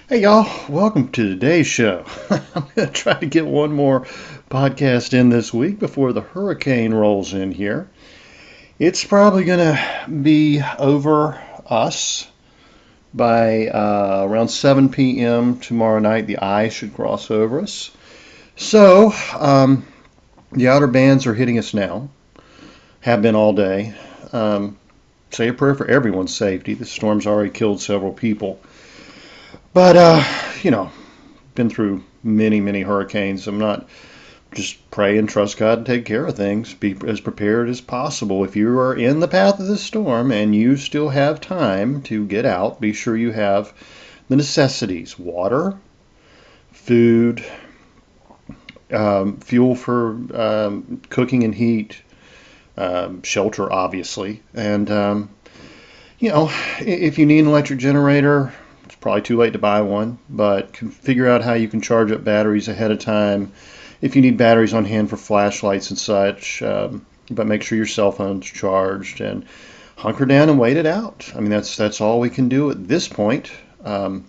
Hey y'all, welcome to today's show. I'm going to try to get one more podcast in this week before the hurricane rolls in here. It's probably going to be over us by around 7 p.m. tomorrow night. The eye should cross over us. So, the outer bands are hitting us now, have been all day. Say a prayer for everyone's safety. The storm's already killed several people. But, been through many, many hurricanes. I'm not just pray and trust God to take care of things. Be as prepared as possible. If you are in the path of the storm and you still have time to get out, be sure you have the necessities: water, food, fuel for cooking and heat, shelter, obviously. And, if you need an electric generator, it's probably too late to buy one, but figure out how you can charge up batteries ahead of time. If you need batteries on hand for flashlights and such, but make sure your cell phone's charged and hunker down and wait it out. I mean, that's all we can do at this point. I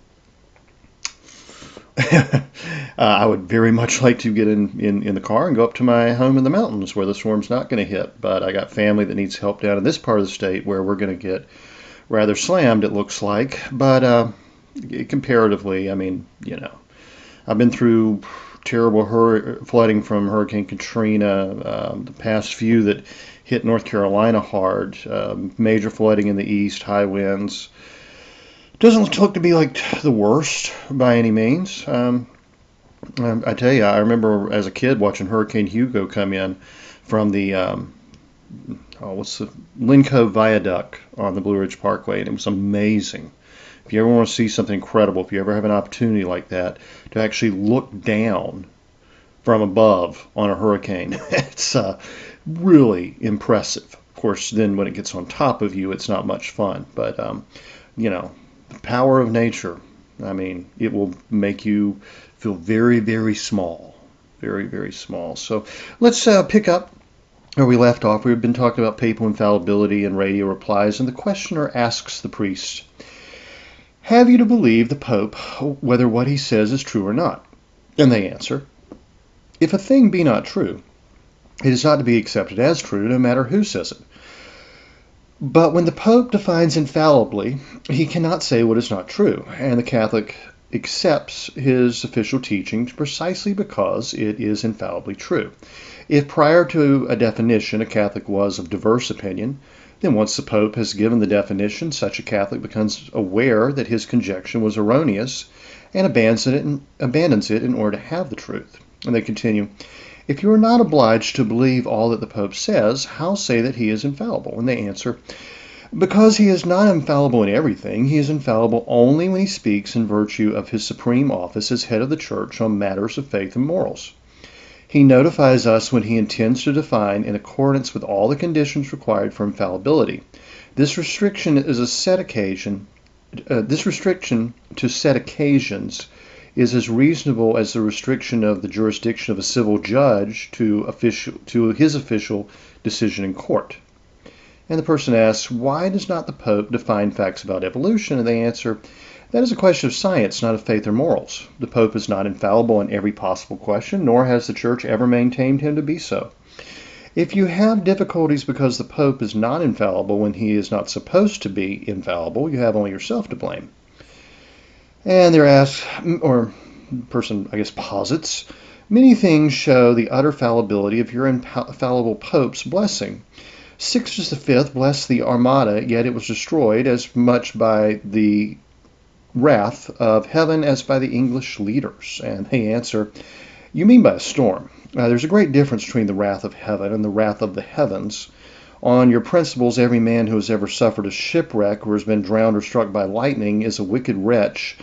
would very much like to get in the car and go up to my home in the mountains where the storm's not going to hit, but I got family that needs help down in this part of the state where we're going to get rather slammed, it looks like. But comparatively, I mean, I've been through terrible flooding from Hurricane Katrina, the past few that hit North Carolina hard, major flooding in the east, high winds. Doesn't look to be like the worst by any means. I tell you, I remember as a kid watching Hurricane Hugo come in from the what's the Lynn Cove Viaduct on the Blue Ridge Parkway, and it was amazing. If you ever want to see something incredible, if you ever have an opportunity like that, to actually look down from above on a hurricane, it's really impressive. Of course, then when it gets on top of you, it's not much fun. But, the power of nature, I mean, it will make you feel very, very small. Very, very small. So let's pick up where we left off. We've been talking about papal infallibility and radio replies, and the questioner asks the priest, "Have you to believe the Pope, whether what he says is true or not?" And they answer, "If a thing be not true, it is not to be accepted as true, no matter who says it. But when the Pope defines infallibly, he cannot say what is not true, and the Catholic accepts his official teaching precisely because it is infallibly true. If prior to a definition a Catholic was of diverse opinion, then once the Pope has given the definition, such a Catholic becomes aware that his conjecture was erroneous and abandons it in order to have the truth." And they continue, "If you are not obliged to believe all that the Pope says, how say that he is infallible?" And they answer, "Because he is not infallible in everything. He is infallible only when he speaks in virtue of his supreme office as head of the Church on matters of faith and morals. He notifies us when he intends to define in accordance with all the conditions required for infallibility. This restriction to set occasions is as reasonable as the restriction of the jurisdiction of a civil judge to his official decision in court." And the person asks, "Why does not the Pope define facts about evolution?" And they answer, "That is a question of science, not of faith or morals. The Pope is not infallible in every possible question, nor has the Church ever maintained him to be so. If you have difficulties because the Pope is not infallible when he is not supposed to be infallible, you have only yourself to blame." And they're asked, or the person, I guess, posits, "Many things show the utter fallibility of your infallible Pope's blessing. Sixtus V blessed the Armada, yet it was destroyed as much by the wrath of heaven as by the English leaders." And they answer, "You mean by a storm. There's a great difference between the wrath of heaven and the wrath of the heavens. On your principles, every man who has ever suffered a shipwreck or has been drowned or struck by lightning is a wicked wretch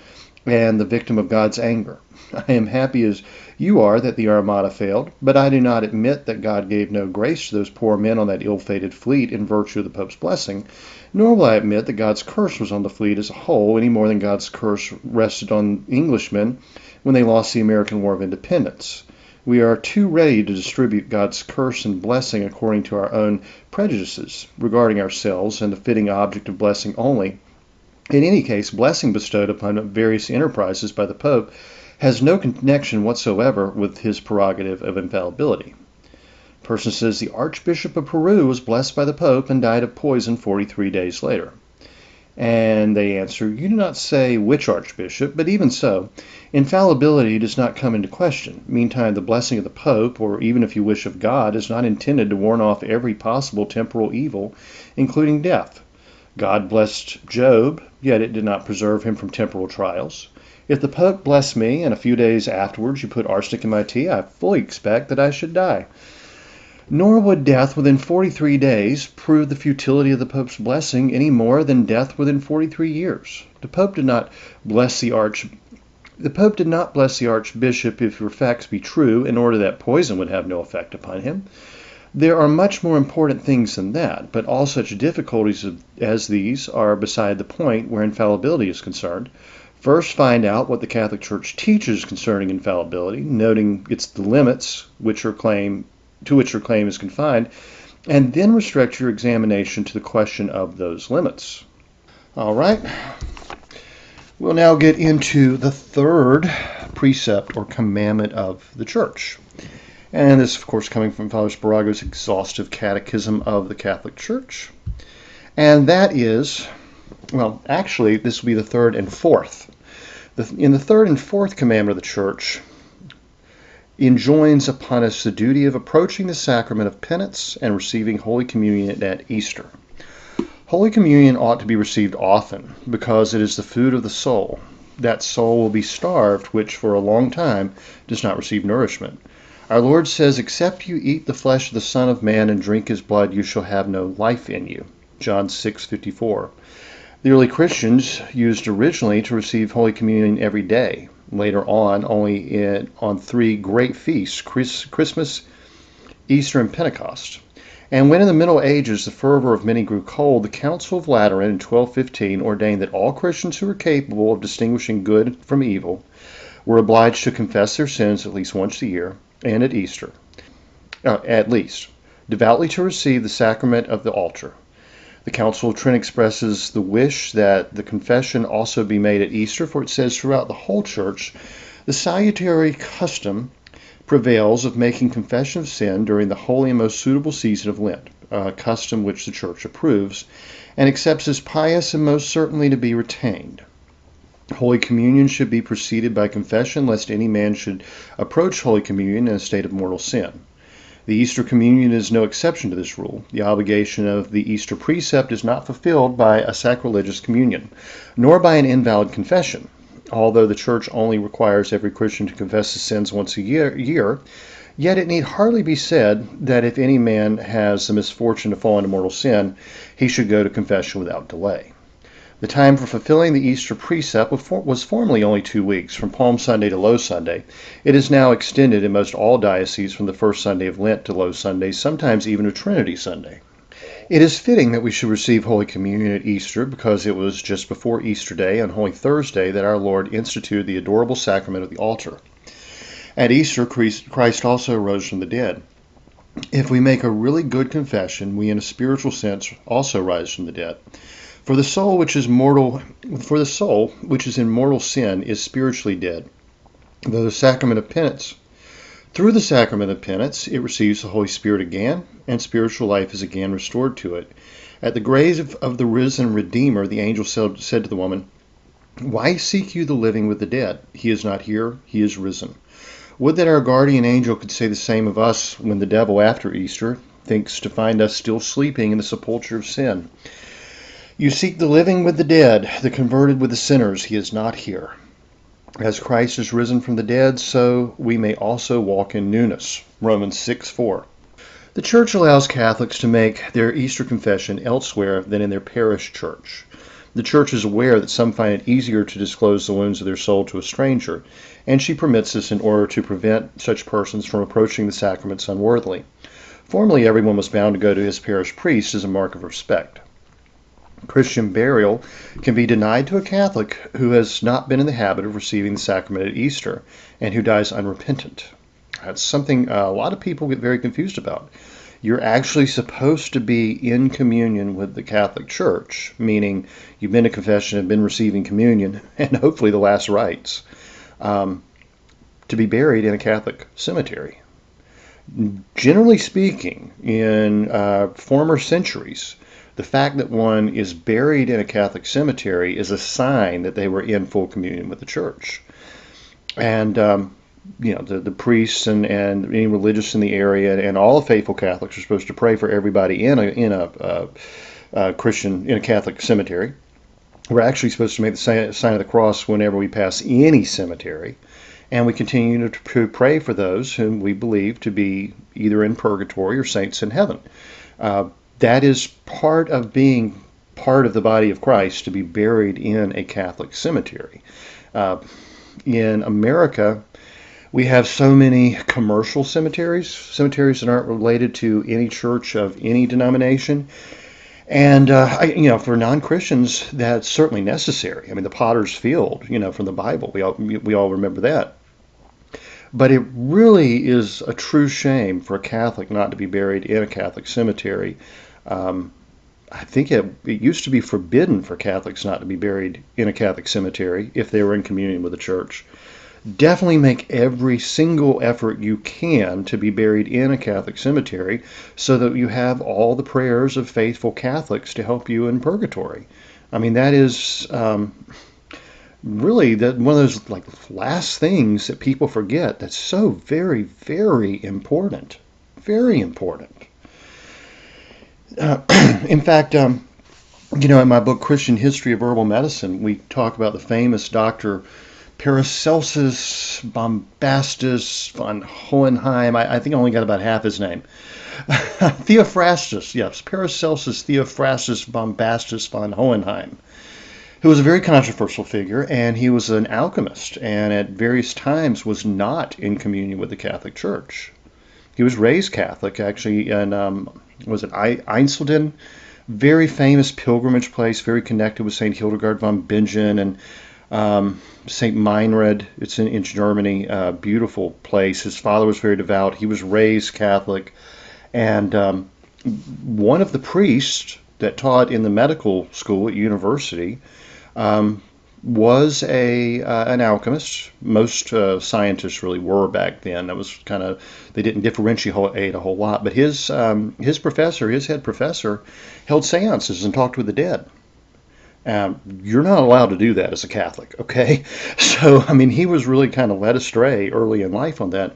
and the victim of God's anger. I am happy as you are that the Armada failed, but I do not admit that God gave no grace to those poor men on that ill-fated fleet in virtue of the Pope's blessing, nor will I admit that God's curse was on the fleet as a whole, any more than God's curse rested on Englishmen when they lost the American War of Independence. We are too ready to distribute God's curse and blessing according to our own prejudices regarding ourselves and the fitting object of blessing only In any case, blessing bestowed upon various enterprises by the Pope has no connection whatsoever with his prerogative of infallibility. A person says the Archbishop of Peru was blessed by the Pope and died of poison 43 days later. And they answer, you do not say which archbishop, but even so, infallibility does not come into question. Meantime, the blessing of the Pope, or even if you wish of God, is not intended to warn off every possible temporal evil, including death. God blessed Job, yet it did not preserve him from temporal trials. If the Pope blessed me, and a few days afterwards you put arsenic in my tea, I fully expect that I should die. Nor would death within 43 days prove the futility of the Pope's blessing any more than death within 43 years. The Pope did not bless the Archbishop, if your facts be true, in order that poison would have no effect upon him. There are much more important things than that, but all such difficulties as these are beside the point where infallibility is concerned. First, find out what the Catholic Church teaches concerning infallibility, noting the limits to which her claim is confined, and then restrict your examination to the question of those limits. All right. We'll now get into the third precept or commandment of the Church. And this, of course, coming from Father Sparago's exhaustive catechism of the Catholic Church. And that is, well, actually, this will be the third and fourth. In the third and fourth commandment of the Church, enjoins upon us the duty of approaching the Sacrament of Penance and receiving Holy Communion at Easter. Holy Communion ought to be received often, because it is the food of the soul. That soul will be starved, which for a long time does not receive nourishment. Our Lord says, except you eat the flesh of the Son of Man and drink his blood, you shall have no life in you. John 6:54. The early Christians used originally to receive Holy Communion every day. Later on, only on three great feasts, Christmas, Easter, and Pentecost. And when in the Middle Ages the fervor of many grew cold, the Council of Lateran in 1215 ordained that all Christians who were capable of distinguishing good from evil were obliged to confess their sins at least once a year, and at Easter, at least, devoutly to receive the sacrament of the altar. The Council of Trent expresses the wish that the confession also be made at Easter, for it says throughout the whole Church, the salutary custom prevails of making confession of sin during the holy and most suitable season of Lent, a custom which the Church approves and accepts as pious and most certainly to be retained. Holy Communion should be preceded by confession, lest any man should approach Holy Communion in a state of mortal sin. The Easter Communion is no exception to this rule. The obligation of the Easter precept is not fulfilled by a sacrilegious communion, nor by an invalid confession. Although the Church only requires every Christian to confess his sins once a year, yet it need hardly be said that if any man has the misfortune to fall into mortal sin, he should go to confession without delay. The time for fulfilling the Easter precept was formerly only 2 weeks, from Palm Sunday to Low Sunday. It is now extended in most all dioceses from the first Sunday of Lent to Low Sunday, sometimes even to Trinity Sunday. It is fitting that we should receive Holy Communion at Easter, because it was just before Easter Day, on Holy Thursday, that our Lord instituted the Adorable Sacrament of the altar. At Easter, Christ also rose from the dead. If we make a really good confession, we in a spiritual sense also rise from the dead. For the soul which is in mortal sin is spiritually dead. Through the Sacrament of Penance, it receives the Holy Spirit again, and spiritual life is again restored to it. At the grave of the risen Redeemer, the angel said to the woman, "Why seek you the living with the dead? He is not here, he is risen." Would that our guardian angel could say the same of us when the devil, after Easter, thinks to find us still sleeping in the sepulchre of sin. You seek the living with the dead, the converted with the sinners. He is not here. As Christ is risen from the dead, so we may also walk in newness. Romans 6:4. The Church allows Catholics to make their Easter confession elsewhere than in their parish church. The Church is aware that some find it easier to disclose the wounds of their soul to a stranger, and she permits this in order to prevent such persons from approaching the sacraments unworthily. Formerly, everyone was bound to go to his parish priest as a mark of respect. Christian burial can be denied to a Catholic who has not been in the habit of receiving the sacrament at Easter and who dies unrepentant. That's something a lot of people get very confused about. You're actually supposed to be in communion with the Catholic Church, meaning you've been to confession and been receiving communion and hopefully the last rites, to be buried in a Catholic cemetery. Generally speaking, in former centuries, the fact that one is buried in a Catholic cemetery is a sign that they were in full communion with the Church. And the priests and any religious in the area and all faithful Catholics are supposed to pray for everybody in a Christian, in a Catholic cemetery. We're actually supposed to make the sign of the cross whenever we pass any cemetery. And we continue to pray for those whom we believe to be either in purgatory or saints in heaven. That is part of being part of the body of Christ, to be buried in a Catholic cemetery. In America, we have so many commercial cemeteries that aren't related to any church of any denomination. And, for non-Christians, that's certainly necessary. I mean, the potter's field, from the Bible, we all remember that. But it really is a true shame for a Catholic not to be buried in a Catholic cemetery. I think it used to be forbidden for Catholics not to be buried in a Catholic cemetery if they were in communion with the Church. Definitely make every single effort you can to be buried in a Catholic cemetery so that you have all the prayers of faithful Catholics to help you in purgatory. I mean, that is really one of those last things that people forget that's so very, very important. Very important. In fact, in my book, Christian History of Herbal Medicine, we talk about the famous Dr. Paracelsus Bombastus von Hohenheim. I think I only got about half his name. Theophrastus, yes, Paracelsus Theophrastus Bombastus von Hohenheim, who was a very controversial figure, and he was an alchemist, and at various times was not in communion with the Catholic Church. He was raised Catholic, actually, in, was it Einsiedeln? Very famous pilgrimage place, very connected with St. Hildegard von Bingen and St. Meinrad. It's in Germany, beautiful place. His father was very devout. He was raised Catholic. And one of the priests that taught in the medical school at university was an alchemist. Most scientists really were back then. That was they didn't differentiate a whole lot. But his head professor, held seances and talked with the dead. You're not allowed to do that as a Catholic, okay? So, I mean, he was really kind of led astray early in life on that.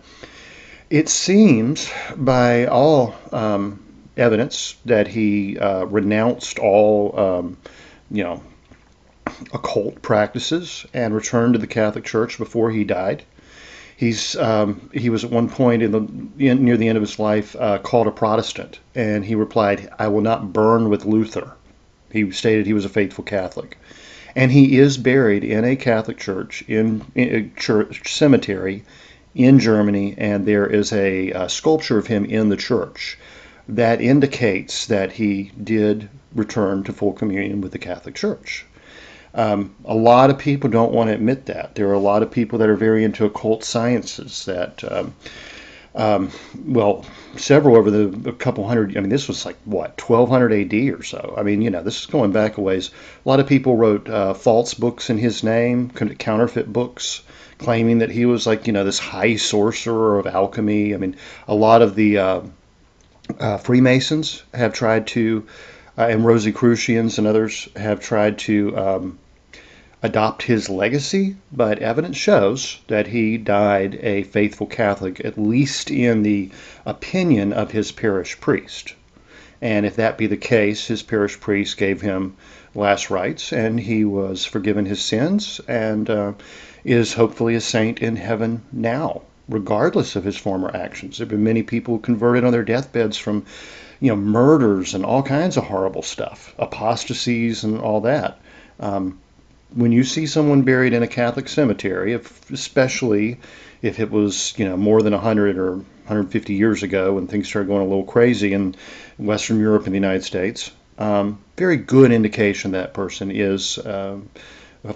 It seems, by all evidence, that he renounced all, occult practices and returned to the Catholic Church before he died. He was at one point near the end of his life called a Protestant, and he replied, "I will not burn with Luther." He stated he was a faithful Catholic. And he is buried in a Catholic church, in a church cemetery in Germany, and there is a sculpture of him in the church that indicates that he did return to full communion with the Catholic Church. A lot of people don't want to admit that. There are a lot of people that are very into occult sciences that several over a couple hundred. I mean, this was 1200 AD or so. I mean, this is going back a ways. A lot of people wrote false books in his name, counterfeit books, claiming that he was this high sorcerer of alchemy. I mean, a lot of the Freemasons have tried to, and Rosicrucians and others have tried to adopt his legacy, but evidence shows that he died a faithful Catholic, at least in the opinion of his parish priest. And if that be the case, his parish priest gave him last rites, and he was forgiven his sins, and is hopefully a saint in heaven now, regardless of his former actions. There have been many people who converted on their deathbeds from, murders and all kinds of horrible stuff, apostasies and all that. When you see someone buried in a Catholic cemetery, especially if it was, more than 100 or 150 years ago when things started going a little crazy in Western Europe and the United States, very good indication that person is a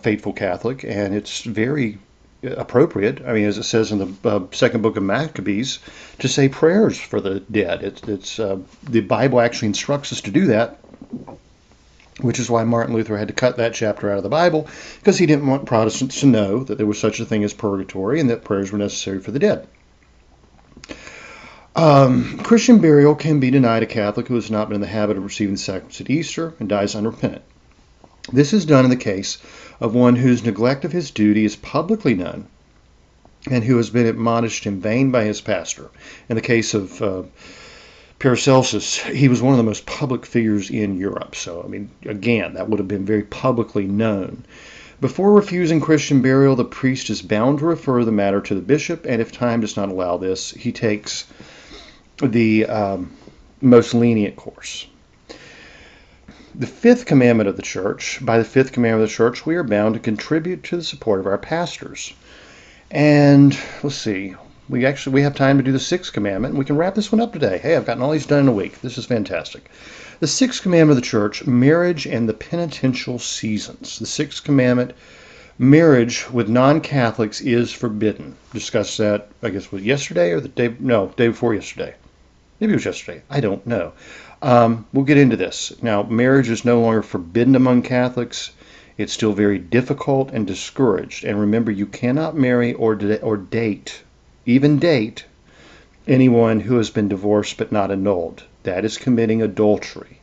faithful Catholic, and it's very appropriate, I mean, as it says in the second book of Maccabees, to say prayers for the dead. It's the Bible actually instructs us to do that, which is why Martin Luther had to cut that chapter out of the Bible, because he didn't want Protestants to know that there was such a thing as purgatory and that prayers were necessary for the dead. Christian burial can be denied a Catholic who has not been in the habit of receiving the sacraments at Easter and dies unrepentant. This is done in the case of one whose neglect of his duty is publicly known and who has been admonished in vain by his pastor. In the case of Paracelsus, he was one of the most public figures in Europe. So, I mean, again, that would have been very publicly known. Before refusing Christian burial, the priest is bound to refer the matter to the bishop, and if time does not allow this, he takes the most lenient course. The fifth commandment of the Church, by the fifth commandment of the Church, we are bound to contribute to the support of our pastors. And let's see, we have time to do the sixth commandment, and we can wrap this one up today. Hey, I've gotten all these done in a week. This is fantastic. The sixth commandment of the Church, marriage and the penitential seasons. The sixth commandment, marriage with non-Catholics is forbidden. Discussed that, I guess, was yesterday or day before yesterday. Maybe it was yesterday. I don't know. We'll get into this. Now, marriage is no longer forbidden among Catholics. It's still very difficult and discouraged. And remember, you cannot marry or date, even date, anyone who has been divorced but not annulled. That is committing adultery.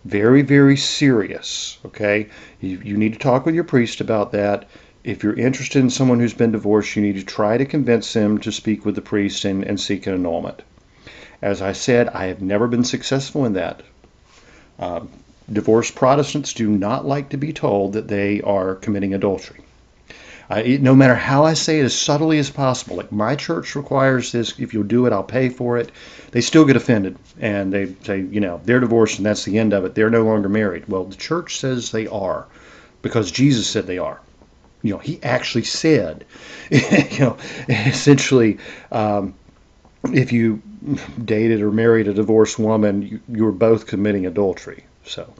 Very, very serious, okay? You need to talk with your priest about that. If you're interested in someone who's been divorced, you need to try to convince them to speak with the priest and seek an annulment. As I said, I have never been successful in that. Divorced Protestants do not like to be told that they are committing adultery. No matter how I say it as subtly as possible, like my church requires this, if you'll do it, I'll pay for it, they still get offended. And they say, they're divorced and that's the end of it. They're no longer married. Well, the church says they are because Jesus said they are. He actually said, essentially, if you dated or married a divorced woman, you were both committing adultery. So,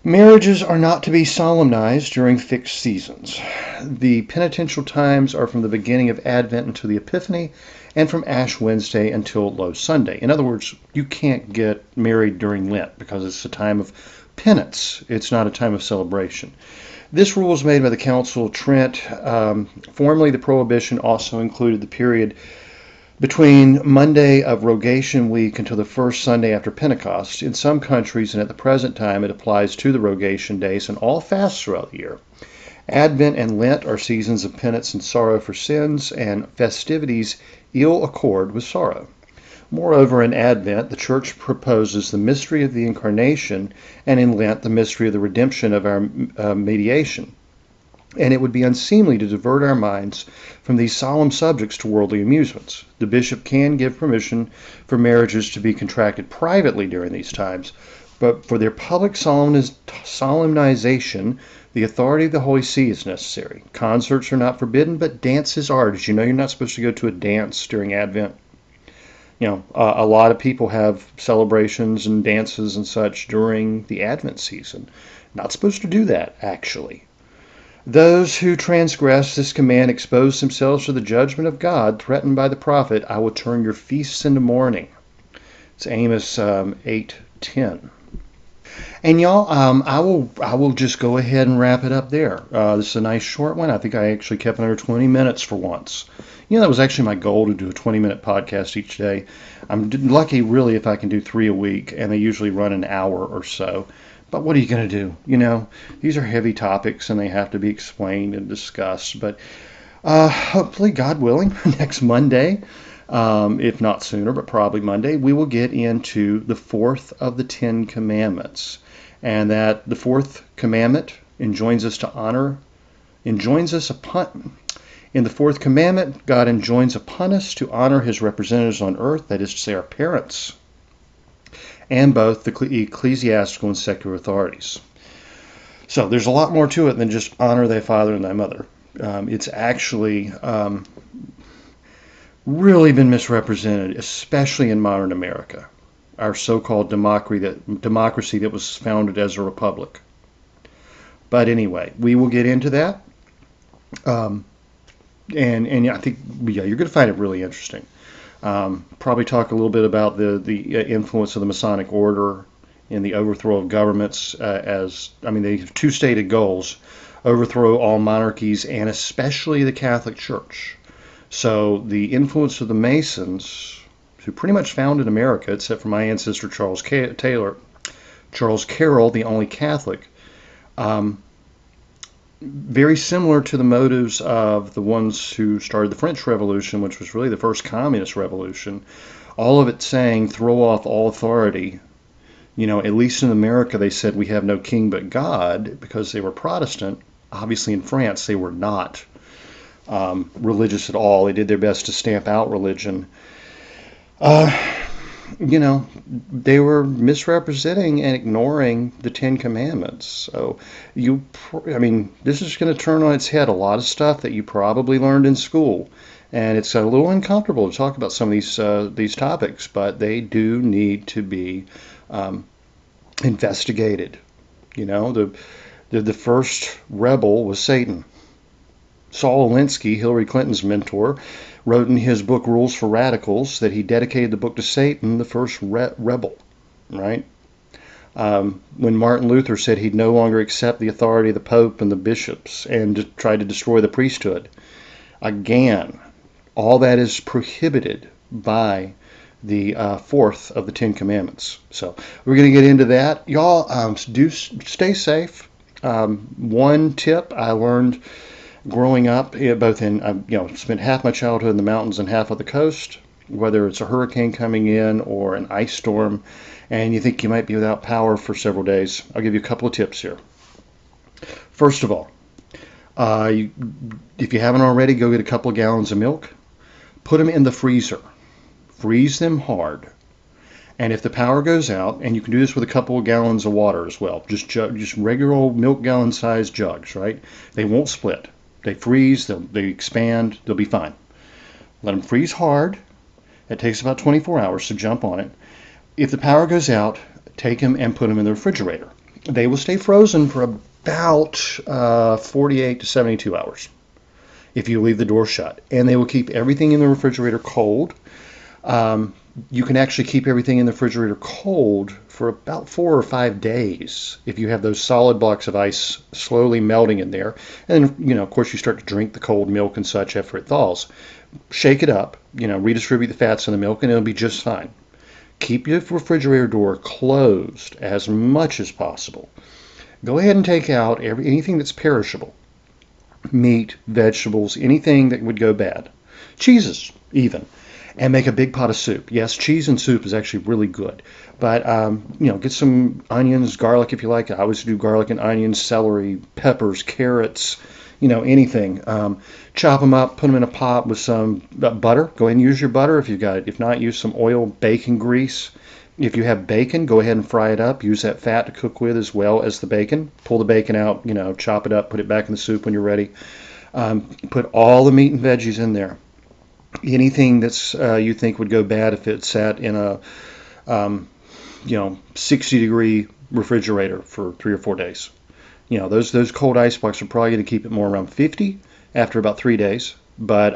marriages are not to be solemnized during fixed seasons. The penitential times are from the beginning of Advent until the Epiphany, and from Ash Wednesday until Low Sunday. In other words, you can't get married during Lent because it's a time of penance. It's not a time of celebration. This rule was made by the Council of Trent. Formerly, the prohibition also included the period between Monday of Rogation Week until the first Sunday after Pentecost. In some countries, and at the present time, it applies to the Rogation days and all fasts throughout the year. Advent and Lent are seasons of penance and sorrow for sins, and festivities ill accord with sorrow. Moreover, in Advent, the Church proposes the mystery of the Incarnation, and in Lent, the mystery of the redemption of our mediation. And it would be unseemly to divert our minds from these solemn subjects to worldly amusements. The bishop can give permission for marriages to be contracted privately during these times, but for their public solemnization, the authority of the Holy See is necessary. Concerts are not forbidden, but dances are. Did you know you're not supposed to go to a dance during Advent? A lot of people have celebrations and dances and such during the Advent season. Not supposed to do that, actually. Those who transgress this command expose themselves to the judgment of God, threatened by the prophet, I will turn your feasts into mourning. It's Amos 8:10. And y'all, I will just go ahead and wrap it up there. This is a nice short one. I think I actually kept it under 20 minutes for once. That was actually my goal, to do a 20-minute podcast each day. I'm lucky, really, if I can do 3 a week, and they usually run an hour or so. But what are you going to do? These are heavy topics, and they have to be explained and discussed. But hopefully, God willing, next Monday, if not sooner, but probably Monday, we will get into the fourth of the 10 commandments. And that the fourth commandment enjoins us upon. In the fourth commandment, God enjoins upon us to honor his representatives on earth, that is to say, our parents, and both the ecclesiastical and secular authorities. So there's a lot more to it than just honor thy father and thy mother. It's actually really been misrepresented, especially in modern America, our so-called democracy that was founded as a republic. But anyway, we will get into that. Um, and I think, yeah, you're going to find it really interesting. Probably talk a little bit about the influence of the Masonic Order in the overthrow of governments. They have two stated goals: overthrow all monarchies and especially the Catholic Church. So the influence of the Masons, who pretty much founded America, except for my ancestor Charles Carroll, the only Catholic, um, very similar to the motives of the ones who started the French Revolution, which was really the first communist revolution. All of it saying throw off all authority. At least in America, they said we have no king but God because they were Protestant. Obviously, in France, they were not religious at all. They did their best to stamp out religion. Uh, they were misrepresenting and ignoring the Ten Commandments. So this is going to turn on its head a lot of stuff that you probably learned in school. And it's a little uncomfortable to talk about some of these topics, but they do need to be investigated. The first rebel was Satan. Saul Alinsky, Hillary Clinton's mentor, wrote in his book Rules for Radicals that he dedicated the book to Satan, the first rebel, right? When Martin Luther said he'd no longer accept the authority of the Pope and the bishops and tried to destroy the priesthood. Again, all that is prohibited by the fourth of the Ten Commandments. So we're going to get into that. Y'all do stay safe. One tip I learned growing up, both in, spent half my childhood in the mountains and half on the coast, whether it's a hurricane coming in or an ice storm, and you think you might be without power for several days, I'll give you a couple of tips here. First of all, if you haven't already, go get a couple of gallons of milk, put them in the freezer, freeze them hard, and if the power goes out, and you can do this with a couple of gallons of water as well, just regular old milk gallon sized jugs, right? They won't split. They freeze, they expand, they'll be fine. Let them freeze hard. It takes about 24 hours to jump on it. If the power goes out, take them and put them in the refrigerator. They will stay frozen for about 48 to 72 hours if you leave the door shut. And they will keep everything in the refrigerator cold. You can actually keep everything in the refrigerator cold for about 4 or 5 days if you have those solid blocks of ice slowly melting in there. And of course, you start to drink the cold milk and such after it thaws. Shake it up, redistribute the fats in the milk, and it'll be just fine. Keep your refrigerator door closed as much as possible. Go ahead and take out anything that's perishable. Meat, vegetables, anything that would go bad. Cheeses, even. And make a big pot of soup. Yes, cheese and soup is actually really good. But, get some onions, garlic if you like. I always do garlic and onions, celery, peppers, carrots, anything. Chop them up, put them in a pot with some butter. Go ahead and use your butter if you've got it. If not, use some oil, bacon grease. If you have bacon, go ahead and fry it up. Use that fat to cook with as well as the bacon. Pull the bacon out, chop it up, put it back in the soup when you're ready. Put all the meat and veggies in there. Anything that's you think would go bad if it sat in a 60-degree refrigerator for 3 or 4 days. Those cold ice blocks are probably going to keep it more around 50 after about 3 days. But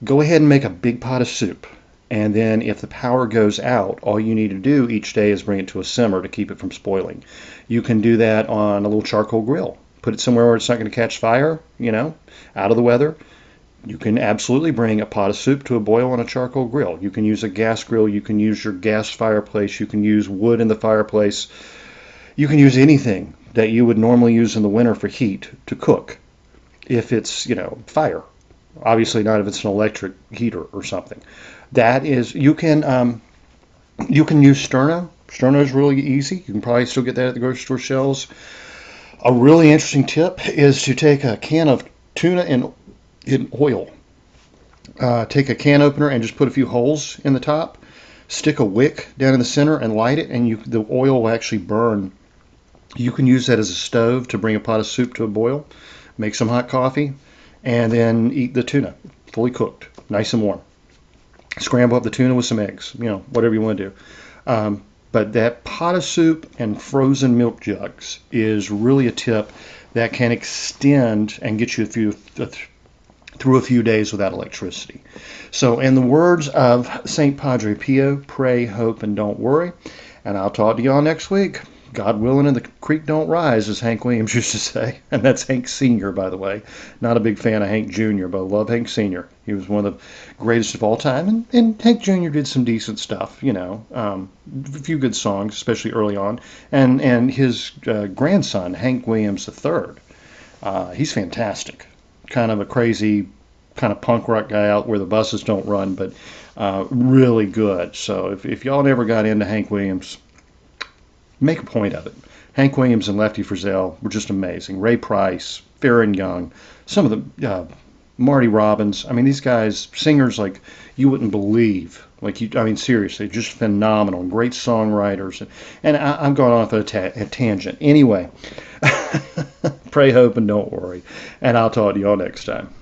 go ahead and make a big pot of soup. And then if the power goes out, all you need to do each day is bring it to a simmer to keep it from spoiling. You can do that on a little charcoal grill. Put it somewhere where it's not going to catch fire, out of the weather. You can absolutely bring a pot of soup to a boil on a charcoal grill. You can use a gas grill. You can use your gas fireplace. You can use wood in the fireplace. You can use anything that you would normally use in the winter for heat to cook. If it's, fire. Obviously not if it's an electric heater or something. That is, you can use sterno. Sterno is really easy. You can probably still get that at the grocery store shelves. A really interesting tip is to take a can of tuna in oil. Take a can opener and just put a few holes in the top. Stick a wick down in the center and light it, and the oil will actually burn. You can use that as a stove to bring a pot of soup to a boil. Make some hot coffee, and then eat the tuna, fully cooked, nice and warm. Scramble up the tuna with some eggs, whatever you want to do. But that pot of soup and frozen milk jugs is really a tip that can extend and get you through a few days without electricity. So in the words of St. Padre Pio, pray, hope, and don't worry. And I'll talk to y'all next week. God willing and the creek don't rise, as Hank Williams used to say. And that's Hank Sr., by the way. Not a big fan of Hank Jr., but I love Hank Sr. He was one of the greatest of all time. And Hank Jr. did some decent stuff, a few good songs, especially early on. And his grandson, Hank Williams III, he's fantastic. Kind of a crazy, kind of punk rock guy out where the buses don't run, but really good. So if y'all never got into Hank Williams, make a point of it. Hank Williams and Lefty Frizzell were just amazing. Ray Price, Farron Young, some of the Marty Robbins. I mean, these guys, singers like you wouldn't believe. Seriously, just phenomenal. Great songwriters. And I'm going off at a tangent. Anyway, pray, hope, and don't worry. And I'll talk to y'all next time.